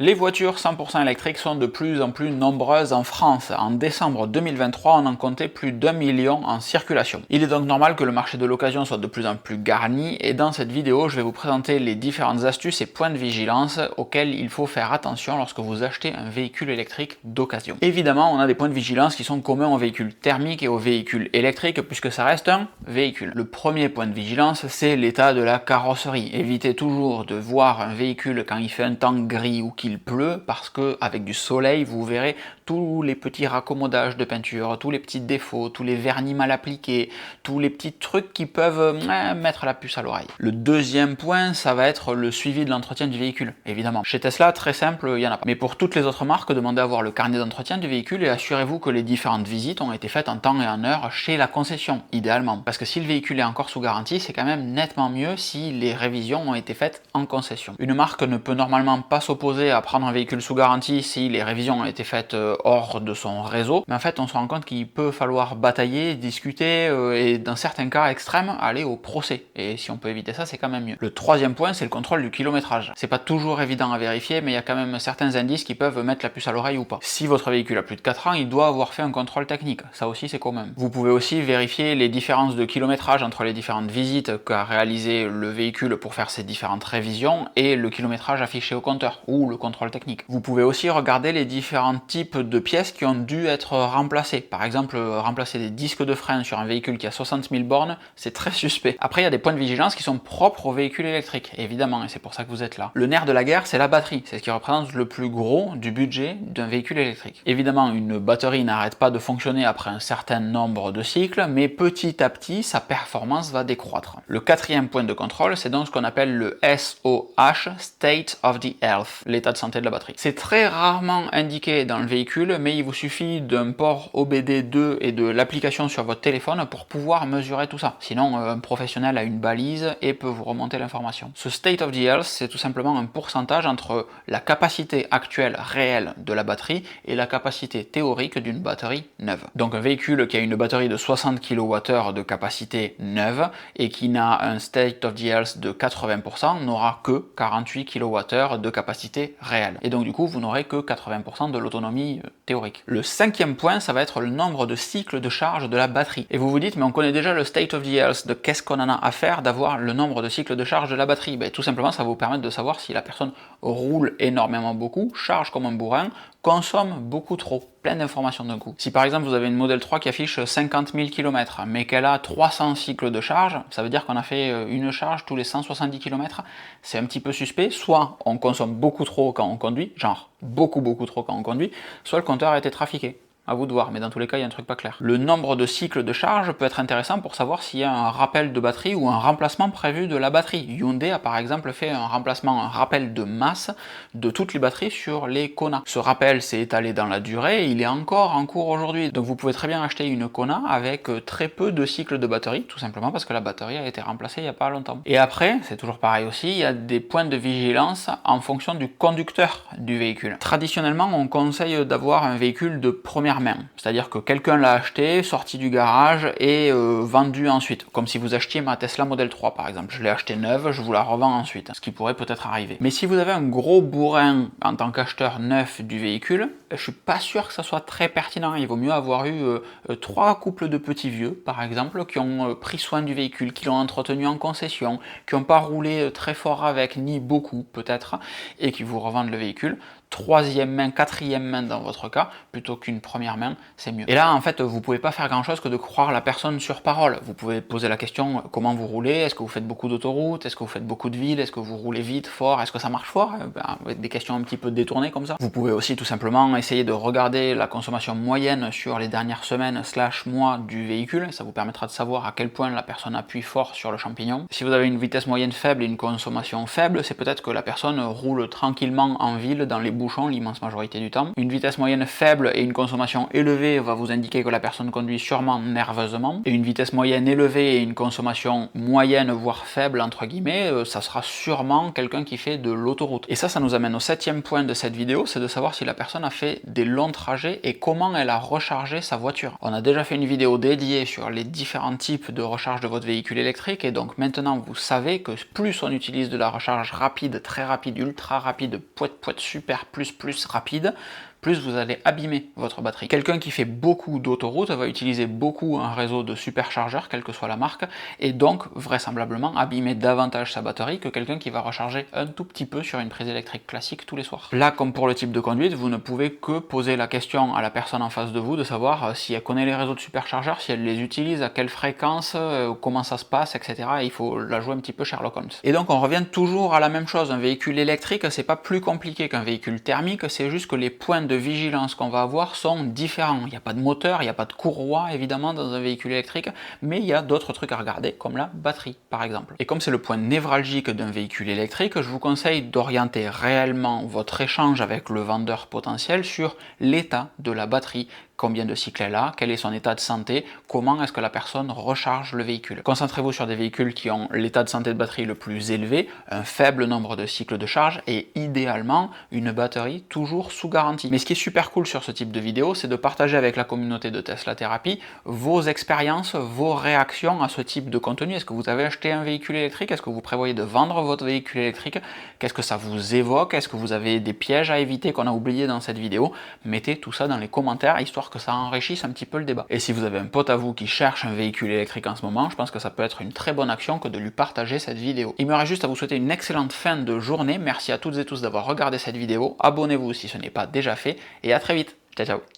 Les voitures 100% électriques sont de plus en plus nombreuses en France. En décembre 2023, on en comptait plus d'1 million en circulation. Il est donc normal que le marché de l'occasion soit de plus en plus garni et dans cette vidéo, je vais vous présenter les différentes astuces et points de vigilance auxquels il faut faire attention lorsque vous achetez un véhicule électrique d'occasion. Évidemment, on a des points de vigilance qui sont communs aux véhicules thermiques et aux véhicules électriques puisque ça reste un véhicule. Le premier point de vigilance, c'est l'état de la carrosserie. Évitez toujours de voir un véhicule quand il fait un temps gris ou qu'il pleut parce que avec du soleil, vous verrez tous les petits raccommodages de peinture, tous les petits défauts, tous les vernis mal appliqués, tous les petits trucs qui peuvent mettre la puce à l'oreille. Le deuxième point, ça va être le suivi de l'entretien du véhicule, évidemment. Chez Tesla, très simple, il n'y en a pas. Mais pour toutes les autres marques, demandez à voir le carnet d'entretien du véhicule et assurez-vous que les différentes visites ont été faites en temps et en heure chez la concession, idéalement. Parce que si le véhicule est encore sous garantie, c'est quand même nettement mieux si les révisions ont été faites en concession. Une marque ne peut normalement pas s'opposer à prendre un véhicule sous garantie si les révisions ont été faites hors de son réseau, mais en fait on se rend compte qu'il peut falloir batailler, discuter et dans certains cas extrêmes aller au procès, et si on peut éviter ça c'est quand même mieux. Le troisième point, c'est le contrôle du kilométrage. C'est pas toujours évident à vérifier, mais il y a quand même certains indices qui peuvent mettre la puce à l'oreille ou pas. Si votre véhicule a plus de 4 ans, il doit avoir fait un contrôle technique, ça aussi c'est commun. Vous pouvez aussi vérifier les différences de kilométrage entre les différentes visites qu'a réalisé le véhicule pour faire ses différentes révisions et le kilométrage affiché au compteur ou le contrôle technique. Vous pouvez aussi regarder les différents types de pièces qui ont dû être remplacées. Par exemple, remplacer des disques de frein sur un véhicule qui a 60 000 bornes, c'est très suspect. Après, il y a des points de vigilance qui sont propres aux véhicules électriques, évidemment, et c'est pour ça que vous êtes là. Le nerf de la guerre, c'est la batterie. C'est ce qui représente le plus gros du budget d'un véhicule électrique. Évidemment, une batterie n'arrête pas de fonctionner après un certain nombre de cycles, mais petit à petit, sa performance va décroître. Le quatrième point de contrôle, c'est donc ce qu'on appelle le SOH, State of the Health, l'état de santé de la batterie. C'est très rarement indiqué dans le véhicule, mais il vous suffit d'un port OBD2 et de l'application sur votre téléphone pour pouvoir mesurer tout ça. Sinon, un professionnel a une balise et peut vous remonter l'information. Ce State of the Health, c'est tout simplement un pourcentage entre la capacité actuelle réelle de la batterie et la capacité théorique d'une batterie neuve. Donc un véhicule qui a une batterie de 60 kWh de capacité neuve et qui n'a un State of the Health de 80% n'aura que 48 kWh de capacité réelle. Et donc du coup, vous n'aurez que 80% de l'autonomie théorique. Le cinquième point, ça va être le nombre de cycles de charge de la batterie. Et vous vous dites, mais on connaît déjà le State of the Health, de qu'est-ce qu'on en a à faire d'avoir le nombre de cycles de charge de la batterie? Ben, tout simplement, ça va vous permettre de savoir si la personne roule énormément beaucoup, charge comme un bourrin, consomme beaucoup trop. Plein d'informations d'un coup. Si par exemple vous avez une Model 3 qui affiche 50 000 km, mais qu'elle a 300 cycles de charge, ça veut dire qu'on a fait une charge tous les 170 km, c'est un petit peu suspect. Soit on consomme beaucoup trop quand on conduit, genre beaucoup trop quand on conduit, soit le compteur a été trafiqué. À vous de voir, mais dans tous les cas, il y a un truc pas clair. Le nombre de cycles de charge peut être intéressant pour savoir s'il y a un rappel de batterie ou un remplacement prévu de la batterie. Hyundai a par exemple fait un rappel de masse de toutes les batteries sur les Kona. Ce rappel s'est étalé dans la durée et il est encore en cours aujourd'hui. Donc vous pouvez très bien acheter une Kona avec très peu de cycles de batterie, tout simplement parce que la batterie a été remplacée il n'y a pas longtemps. Et après, c'est toujours pareil aussi, il y a des points de vigilance en fonction du conducteur du véhicule. Traditionnellement, on conseille d'avoir un véhicule de première main, c'est-à-dire que quelqu'un l'a acheté, sorti du garage et vendu ensuite, comme si vous achetiez ma Tesla Model 3 par exemple. Je l'ai acheté neuve, je vous la revends ensuite, ce qui pourrait peut-être arriver. Mais si vous avez un gros bourrin en tant qu'acheteur neuf du véhicule, je suis pas sûr que ça soit très pertinent. Il vaut mieux avoir eu 3 couples de petits vieux par exemple qui ont pris soin du véhicule, qui l'ont entretenu en concession, qui n'ont pas roulé très fort avec, ni beaucoup peut-être, et qui vous revendent le véhicule. Troisième main, quatrième main dans votre cas, plutôt qu'une première main, c'est mieux. Et là, en fait, vous pouvez pas faire grand chose que de croire la personne sur parole. Vous pouvez poser la question, comment vous roulez? Est-ce que vous faites beaucoup d'autoroutes? Est-ce que vous faites beaucoup de villes? Est-ce que vous roulez vite, fort? Est-ce que ça marche fort? Avec des questions un petit peu détournées comme ça. Vous pouvez aussi tout simplement essayer de regarder la consommation moyenne sur les dernières semaines / mois du véhicule. Ça vous permettra de savoir à quel point la personne appuie fort sur le champignon. Si vous avez une vitesse moyenne faible et une consommation faible, c'est peut-être que la personne roule tranquillement en ville dans les bouchons l'immense majorité du temps. Une vitesse moyenne faible et une consommation élevée va vous indiquer que la personne conduit sûrement nerveusement. Et une vitesse moyenne élevée et une consommation moyenne voire faible entre guillemets, ça sera sûrement quelqu'un qui fait de l'autoroute. Et ça nous amène au 7e point de cette vidéo, c'est de savoir si la personne a fait fait des longs trajets et comment elle a rechargé sa voiture. On a déjà fait une vidéo dédiée sur les différents types de recharge de votre véhicule électrique et donc maintenant vous savez que plus on utilise de la recharge rapide, très rapide, ultra rapide, poète super plus rapide, plus vous allez abîmer votre batterie. Quelqu'un qui fait beaucoup d'autoroute va utiliser beaucoup un réseau de superchargeurs, quelle que soit la marque, et donc vraisemblablement abîmer davantage sa batterie que quelqu'un qui va recharger un tout petit peu sur une prise électrique classique tous les soirs. Là, comme pour le type de conduite, vous ne pouvez que poser la question à la personne en face de vous de savoir si elle connaît les réseaux de superchargeurs, si elle les utilise, à quelle fréquence, comment ça se passe, etc. Il faut la jouer un petit peu Sherlock Holmes. Et donc on revient toujours à la même chose, un véhicule électrique, c'est pas plus compliqué qu'un véhicule thermique, c'est juste que les points de vigilance qu'on va avoir sont différents. Il n'y a pas de moteur, il n'y a pas de courroie évidemment dans un véhicule électrique, mais il y a d'autres trucs à regarder comme la batterie par exemple. Et comme c'est le point névralgique d'un véhicule électrique, je vous conseille d'orienter réellement votre échange avec le vendeur potentiel sur l'état de la batterie. Combien de cycles elle a, quel est son état de santé, comment est-ce que la personne recharge le véhicule. Concentrez-vous sur des véhicules qui ont l'état de santé de batterie le plus élevé, un faible nombre de cycles de charge et idéalement une batterie toujours sous garantie. Mais ce qui est super cool sur ce type de vidéo, c'est de partager avec la communauté de Tesla Thérapie vos expériences, vos réactions à ce type de contenu. Est-ce que vous avez acheté un véhicule électrique? Est-ce que vous prévoyez de vendre votre véhicule électrique? Qu'est-ce que ça vous évoque? Est-ce que vous avez des pièges à éviter qu'on a oublié dans cette vidéo? Mettez tout ça dans les commentaires, histoire que ça enrichisse un petit peu le débat. Et si vous avez un pote à vous qui cherche un véhicule électrique en ce moment, je pense que ça peut être une très bonne action que de lui partager cette vidéo. Il me reste juste à vous souhaiter une excellente fin de journée. Merci à toutes et tous d'avoir regardé cette vidéo. Abonnez-vous si ce n'est pas déjà fait et à très vite. Ciao ciao.